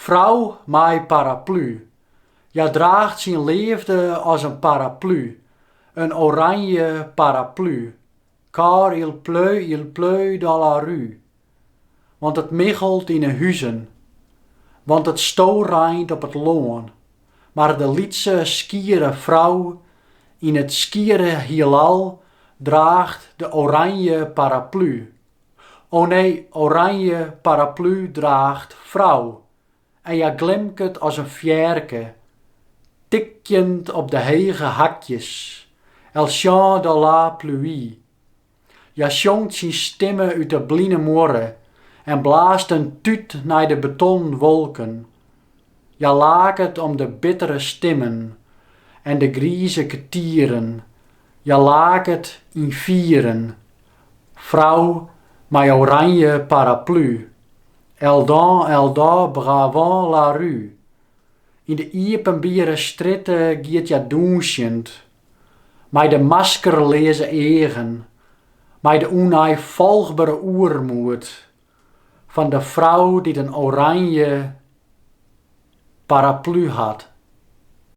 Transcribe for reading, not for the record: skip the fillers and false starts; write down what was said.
Vrouw mij paraplu. Ja draagt zijn liefde als een paraplu. Een oranje paraplu. Car il pleut dans la rue. Want het michelt in de huizen. Want het stoorrijnt op het loon. Maar de lietse skiere vrouw in het skiere heelal draagt de oranje paraplu. O nee, oranje paraplu draagt vrouw. En ja glimket als een fjerke, tikjend op de hege hakjes. El chant de la pluie. Ja sjongt zijn stemmen uit de bline morren en blaast een tuut naar de betonwolken. Ja laket om de bittere stemmen en de grieze ketieren. Ja laket in vieren. Vrouw, mijn oranje paraplu. Eldan, bravant la rue. In de iepenbieren stritten giet ja doensjend. Mij de maskerlezen egen. Mij de oneivolgbare oermoed. Van de vrouw die een oranje paraplu had.